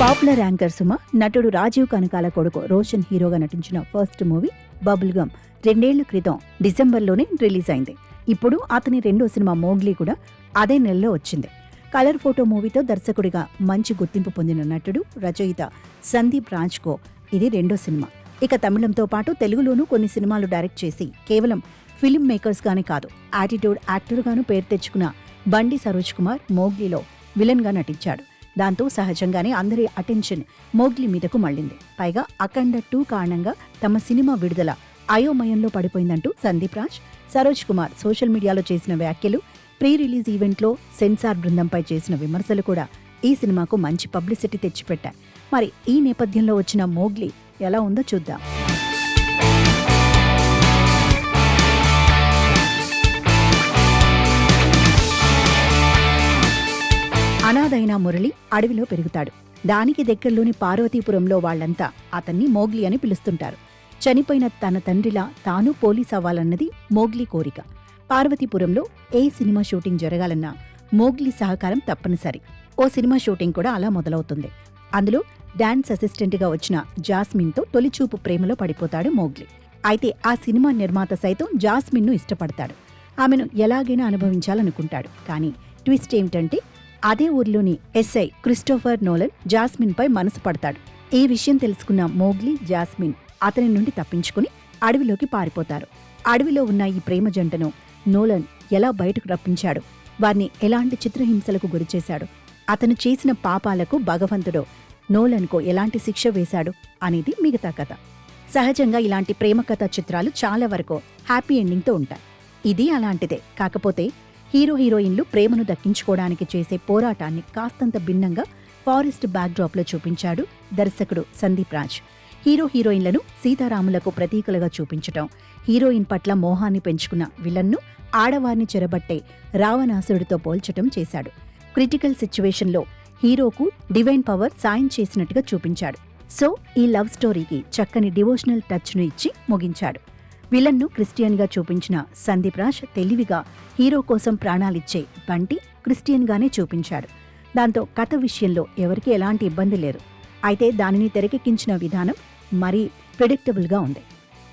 Popular anchor Suma, నటుడు రాజీవ్ కనకాల కొడుకు రోషన్ హీరోగా నటించిన ఫస్ట్ మూవీ బబుల్ గమ్ 2 ఏళ్ల క్రితం డిసెంబర్లోనే రిలీజ్ అయింది. ఇప్పుడు అతని రెండో సినిమా మోగ్లీ కూడా అదే నెలలో వచ్చింది. కలర్ ఫోటో మూవీతో దర్శకుడిగా మంచి గుర్తింపు పొందిన నటుడు, రచయిత సందీప్ రాజ్కో ఇది రెండో సినిమా. ఇక తమిళంతో పాటు తెలుగులోనూ కొన్ని సినిమాలు డైరెక్ట్ చేసి కేవలం ఫిల్మ్ మేకర్స్ గానే కాదు, యాటిట్యూడ్ యాక్టర్గాను పేరు తెచ్చుకున్న బండి సరోజ్ కుమార్ మోగ్లీలో విలన్గా నటించాడు. దాంతో సహజంగానే అందరి అటెన్షన్ మోగ్లీ మీదకు మళ్లింది. పైగా అఖండ 2 కారణంగా తమ సినిమా విడుదల అయోమయంలో పడిపోయిందంటూ సందీప్ రాజ్, సరోజ్ కుమార్ సోషల్ మీడియాలో చేసిన వ్యాఖ్యలు, ప్రీ రిలీజ్ ఈవెంట్లో సెన్సార్ బృందంపై చేసిన విమర్శలు కూడా ఈ సినిమాకు మంచి పబ్లిసిటీ తెచ్చిపెట్టాయి. మరి ఈ నేపథ్యంలో వచ్చిన మోగ్లీ ఎలా ఉందో చూద్దాం. అనాథైన మురళి అడవిలో పెరుగుతాడు. దానికి దగ్గరలోని పార్వతీపురంలో వాళ్లంతా అతన్ని మోగ్లీ అని పిలుస్తుంటారు. చనిపోయిన తన తండ్రిలా తాను పోలీస్ అవ్వాలన్నది మోగ్లీ కోరిక. పార్వతీపురంలో ఏ సినిమా షూటింగ్ జరగాలన్నా మోగ్లీ సహకారం తప్పనిసరి. ఓ సినిమా షూటింగ్ కూడా అలా మొదలవుతుంది. అందులో డాన్స్ అసిస్టెంట్గా వచ్చిన జాస్మిన్తో తొలిచూపు ప్రేమలో పడిపోతాడు మోగ్లీ. అయితే ఆ సినిమా నిర్మాత సైతం జాస్మిన్ను ఇష్టపడతాడు. ఆమెను ఎలాగైనా అనుభవించాలనుకుంటాడు. కానీ ట్విస్ట్ ఏమిటంటే అదే ఊర్లోని ఎస్ఐ క్రిస్టోఫర్ నోలన్ జాస్మిన్ పై మనసు పడతాడు. ఈ విషయం తెలుసుకున్న మోగ్లీ, జాస్మిన్ అతని నుండి తప్పించుకుని అడవిలోకి పారిపోతారు. అడవిలో ఉన్న ఈ ప్రేమ జంటను నోలన్ ఎలా బయటకు రప్పించాడు, వారిని ఎలాంటి చిత్రహింసలకు గురిచేశాడు, అతను చేసిన పాపాలకు భగవంతుడు నోలన్కు ఎలాంటి శిక్ష వేశాడు అనేది మిగతా కథ. సహజంగా ఇలాంటి ప్రేమ కథ చిత్రాలు చాలా వరకు హ్యాపీ ఎండింగ్తో ఉంటాయి. ఇది అలాంటిదే. కాకపోతే హీరో హీరోయిన్లు ప్రేమను దక్కించుకోవడానికి చేసే పోరాటాన్ని కాస్తంత భిన్నంగా ఫారెస్ట్ బ్యాక్డ్రాప్లో చూపించాడు దర్శకుడు సందీప్ రాజ్. హీరో హీరోయిన్లను సీతారాములకు ప్రతీకలుగా చూపించటం, హీరోయిన్ పట్ల మోహాన్ని పెంచుకున్న విలన్ను ఆడవారిని చెరబట్టే రావణాసురుడితో పోల్చటం చేశాడు. క్రిటికల్ సిచ్యువేషన్లో హీరోకు డివైన్ పవర్ సాయం చేసినట్టుగా చూపించాడు. సో ఈ లవ్ స్టోరీకి చక్కని డివోషనల్ టచ్ను ఇచ్చి ముగించాడు. విలన్ను క్రిస్టియన్గా చూపించిన సందీప్ రాజ్ తెలివిగా హీరో కోసం ప్రాణాలిచ్చే బంటి క్రిస్టియన్గానే చూపించాడు. దాంతో కథ విషయంలో ఎవరికీ ఎలాంటి ఇబ్బంది లేదు. అయితే దానిని తెరకెక్కించిన విధానం మరీ ప్రెడిక్టబుల్గా ఉంది.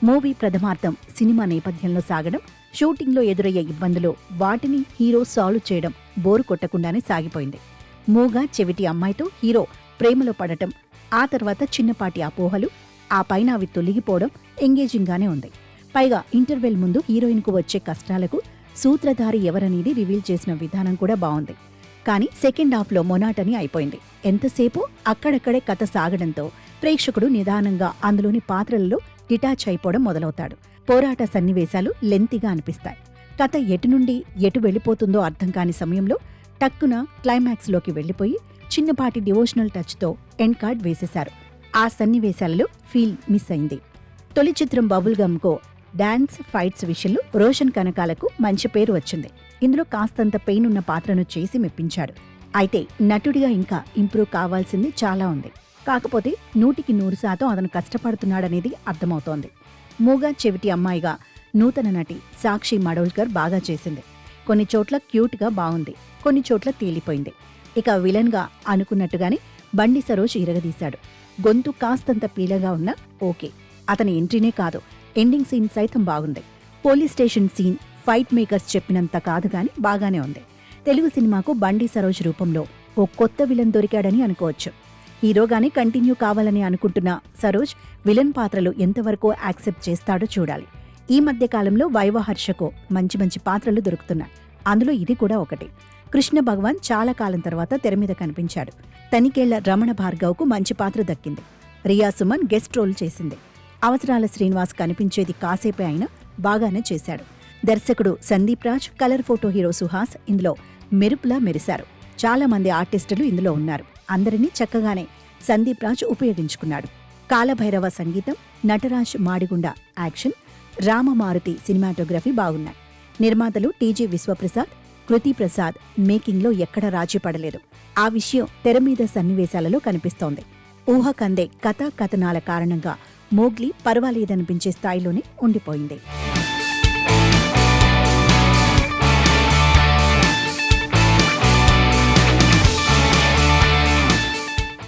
మూవీ ప్రథమార్థం సినిమా నేపథ్యంలో సాగడం, షూటింగ్లో ఎదురయ్యే ఇబ్బందులు, వాటిని హీరో సాల్వ్ చేయడం బోరు కొట్టకుండానే సాగిపోయింది. మూగా చెవిటి అమ్మాయితో హీరో ప్రేమలో పడటం, ఆ తర్వాత చిన్నపాటి అపోహలు, ఆ పైన అవి తొలగిపోవడం ఎంగేజింగ్గానే ఉంది. పైగా ఇంటర్వెల్ ముందు హీరోయిన్కు వచ్చే కష్టాలకు సూత్రధారి ఎవరనేది రివీల్ చేసిన విధానం కూడా బాగుంది. కానీ సెకండ్ హాఫ్లో మొనాటని అయిపోయింది. ఎంతసేపు అక్కడక్కడే కథ సాగడంతో ప్రేక్షకుడు నిదానంగా అందులోని పాత్రలలో డిటాచ్ అయిపోవడం మొదలవుతాడు. పోరాట సన్నివేశాలు లెంతిగా అనిపిస్తాయి. కథ ఎటు నుండి ఎటు వెళ్ళిపోతుందో అర్థం కాని సమయంలో టక్కున క్లైమాక్స్లోకి వెళ్లిపోయి చిన్నపాటి డివోషనల్ టచ్తో ఎండ్ కార్డ్ వేసేశారు. ఆ సన్నివేశాలలో ఫీల్ మిస్ అయింది. తొలి చిత్రం బబుల్ గమ్కో డాన్స్ ఫైట్స్ విషయంలో రోషన్ కనకాలకు మంచి పేరు వచ్చింది. ఇందులో కాస్తంత పెయిన్ ఉన్న పాత్రను చేసి మెప్పించాడు. అయితే నటుడిగా ఇంకా ఇంప్రూవ్ కావాల్సింది చాలా ఉంది. కాకపోతే 100% అతను కష్టపడుతున్నాడనేది అర్థమవుతోంది. మూగా చెవిటి అమ్మాయిగా నూతన నటి సాక్షి మడోల్కర్ బాగా చేసింది. కొన్ని చోట్ల క్యూట్గా బాగుంది, కొన్ని చోట్ల తేలిపోయింది. ఇక విలన్గా అనుకున్నట్టుగానే బండి సరోజ్ ఇరగదీశాడు. గొంతు కాస్తంత పీలగా ఉన్నా ఓకే. అతని ఎంట్రీనే కాదు, ఎండింగ్ సీన్ సైతం బాగుంది. Police station scene fight makers చెప్పినంత కాదు గాని బాగానే ఉంది. తెలుగు సినిమాకు బండి సరోజ్ రూపంలో ఓ కొత్త విలన్ దొరికాడని అనుకోవచ్చు. హీరోగానే కంటిన్యూ కావాలని అనుకుంటున్న సరోజ్ విలన్ పాత్రలు ఎంతవరకు యాక్సెప్ట్ చేస్తాడో చూడాలి. ఈ మధ్య కాలంలో వైవహర్షకు మంచి మంచి పాత్రలు దొరుకుతున్నాయి. అందులో ఇది కూడా ఒకటి. కృష్ణ భగవాన్ చాలా కాలం తర్వాత తెర మీద కనిపించాడు. తనికేళ్ల రమణ భార్గవ్కు మంచి పాత్ర దక్కింది. రియా సుమన్ గెస్ట్ రోల్ చేసింది. అవసరాల శ్రీనివాస్ కనిపించేది కాసేపే అయినా బాగానే చేశాడు. దర్శకుడు Sandeep Raj, colour photo hero Suhas ఇందులో మెరుపులా మెరిశారు. చాలా మంది ఆర్టిస్టులు ఇందులో ఉన్నారు. అందరినీ చక్కగానే సందీప్ రాజ్ ఉపయోగించుకున్నాడు. కాలభైరవ సంగీతం, నటరాజ్ మాడిగుండ యాక్షన్, రామమారుతి సినిమాటోగ్రఫీ బాగున్నాయి. నిర్మాతలు టీజీ విశ్వప్రసాద్, కృతి ప్రసాద్ మేకింగ్లో ఎక్కడ రాజీ పడలేదు. ఆ విషయం తెర మీద సన్నివేశాలలో కనిపిస్తోంది. ఊహకందే కథా కథనాల కారణంగా మోగ్లీ పర్వాలేదనిపించే స్థాయిలోనే ఉండిపోయింది.